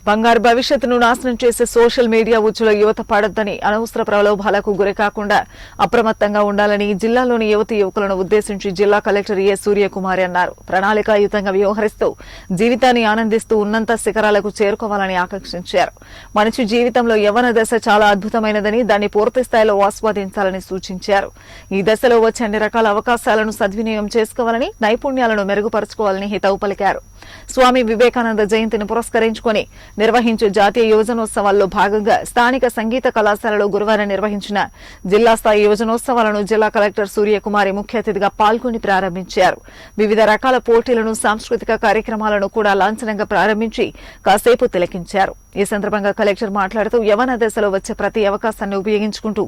బంగారు భవిష్యత్తును నాశనం చేసే సోషల్ మీడియా ఉచ్చులో యువత పడొద్దని, అనవసర ప్రలోభాలకు గురికాకుండా అప్రమత్తంగా ఉండాలని జిల్లాలోని యువతీ యువకులను ఉద్దేశించి జిల్లా కలెక్టర్ ఏ సూర్యకుమారి అన్నారు. ప్రణాళికాయుతంగా వ్యవహరిస్తూ జీవితాన్ని ఆనందిస్తూ ఉన్నంత శిఖరాలకు చేరుకోవాలని ఆకాంక్షించారు. మనిషి జీవితంలో యవ్వన దశ చాలా అద్భుతమైనదని, దాన్ని పూర్తి స్థాయిలో ఆస్వాదించాలని సూచించారు. ఈ దశలో వచ్చే అన్ని రకాల అవకాశాలను సద్వినియోగం చేసుకోవాలని, నైపుణ్యాలను మెరుగుపరచుకోవాలని హితవు పలికారు. స్వామి వివేకానంద జయంతిని పురస్కరించుకుని నిర్వహించే జాతీయ యువజనోత్సవాల్లో భాగంగా స్థానిక సంగీత కళాశాలలో గురువారం నిర్వహించిన జిల్లా స్థాయి యువజనోత్సవాలను జిల్లా కలెక్టర్ సూర్యకుమారి ముఖ్య అతిథిగా పాల్గొని ప్రారంభించారు. వివిధ రకాల పోటీలను, సాంస్కృతిక కార్యక్రమాలను కూడా లాంఛనంగా ప్రారంభించి కాసేపు తిలకించారు. ఈ సందర్భంగా కలెక్టర్ మాట్లాడుతూ యవ్వన దశలో వచ్చే ప్రతి అవకాశాన్ని ఉపయోగించుకుంటూ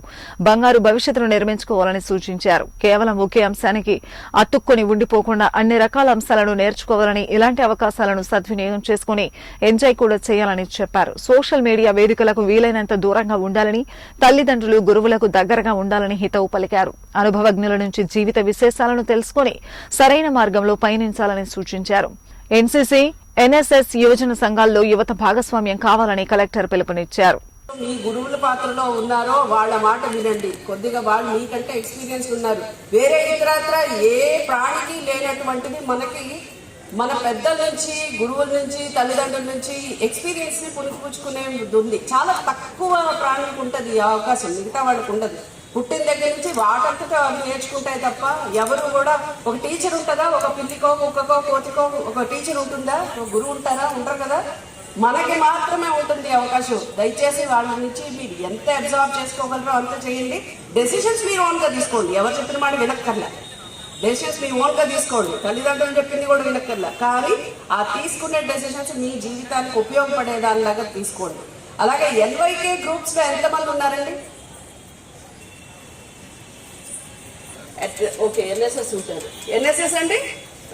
బంగారు భవిష్యత్తును నిర్మించుకోవాలని సూచించారు. కేవలం ఒకే అంశానికి అతుక్కొని ఉండిపోకుండా అన్ని రకాల అంశాలను నేర్చుకోవాలని, ఇలాంటి అవకాశాలను సద్వినియోగం చేసుకుని ఎంజాయ్ కూడా చేయాలని చెప్పారు. సోషల్ మీడియా వేదికలకు వీలైనంత దూరంగా ఉండాలని, తల్లిదండ్రులు, గురువులకు దగ్గరగా ఉండాలని హితవు పలికారు. అనుభవజ్ఞుల నుంచి జీవిత విశేషాలను తెలుసుకుని సరైన మార్గంలో పయనించాలని సూచించారు. ఎన్సీసీ, ఎన్ఎస్ఎస్ యువజన సంఘాల్లో యువత భాగస్వామ్యం కావాలని కలెక్టర్ పిలుపునిచ్చారు. మీ గురువుల పాత్రలో ఉన్నారో వాళ్ళ మాట వినండి. కొద్దిగా వాళ్ళు మీకంటే ఎక్స్పీరియన్స్ ఉన్నారు. వేరే ఇతరత్ర ఏ ప్రాణికి లేనటువంటిది మనకి మన పెద్దల నుంచి, గురువుల నుంచి, తల్లిదండ్రుల నుంచి ఎక్స్పీరియన్స్ ని పుణికిపుచ్చుకునే ఉంది. చాలా తక్కువ ప్రాణులకు ఉంటుంది ఈ అవకాశం, మిగతా వాళ్ళకు ఉండదు. పుట్టిన దగ్గర నుంచి వాటంతటా అవి నేర్చుకుంటాయి తప్ప ఎవరు కూడా ఒక టీచర్ ఉంటుందా? ఒక పిల్లికో, కుక్కకో, కోతికో ఒక టీచర్ ఉంటుందా? ఒక గురువు ఉంటారా? ఉంటారు కదా. మనకి మాత్రమే ఉంటుంది అవకాశం. దయచేసి వాళ్ళ నుంచి మీరు ఎంత అబ్జర్వ్ చేసుకోగలరో అంత చేయండి. డెసిషన్స్ మీరు ఓన్గా తీసుకోండి. ఎవరు చెప్పిన మాట వినక్కర్లే. డెసిషన్స్ మీరు ఓన్గా తీసుకోండి. తల్లిదండ్రులు చెప్పింది కూడా వినక్కర్లే. కానీ ఆ తీసుకునే డెసిషన్స్ మీ జీవితానికి ఉపయోగపడేదానిలాగా తీసుకోండి. అలాగే ఎన్వైకే గ్రూప్స్లో ఎంతమంది ఉన్నారండి? ఓకే, ఎన్ఎస్ఎస్ ఉంటారు. ఎన్ఎస్ఎస్ అండి?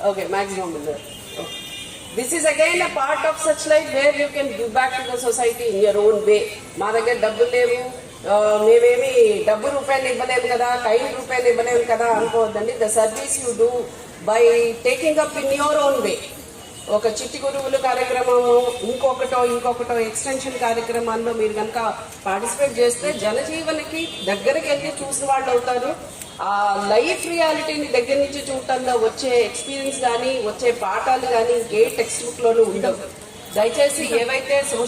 ఓకే, మ్యాక్సిమం ఉన్నారు. This is again a part of such life where you can give back to the society in your own వే. మా దగ్గర డబ్బులు లేవు, మేమేమి డబ్బు రూపాయలు ఇవ్వలేము కదా, కైండ్ రూపాయలు ఇవ్వలేము కదా అనుకోవద్దండి. The service you do by taking up in your own way. ఒక చిట్టి గురువులు కార్యక్రమము, ఇంకొకటో ఎక్స్టెన్షన్ కార్యక్రమాల్లో మీరు కనుక పార్టిసిపేట్ చేస్తే జనజీవనికి దగ్గరికి వెళ్ళి చూసిన వాళ్ళు అవుతారు. ఆ లైఫ్ రియాలిటీని దగ్గర నుంచి చూడటంలో వచ్చే ఎక్స్పీరియన్స్ కానీ, వచ్చే పాఠాలు కానీ ఇంకే టెక్స్ట్ బుక్ లోనూ ఉండవు. దయచేసి ఏవైతే సోషల్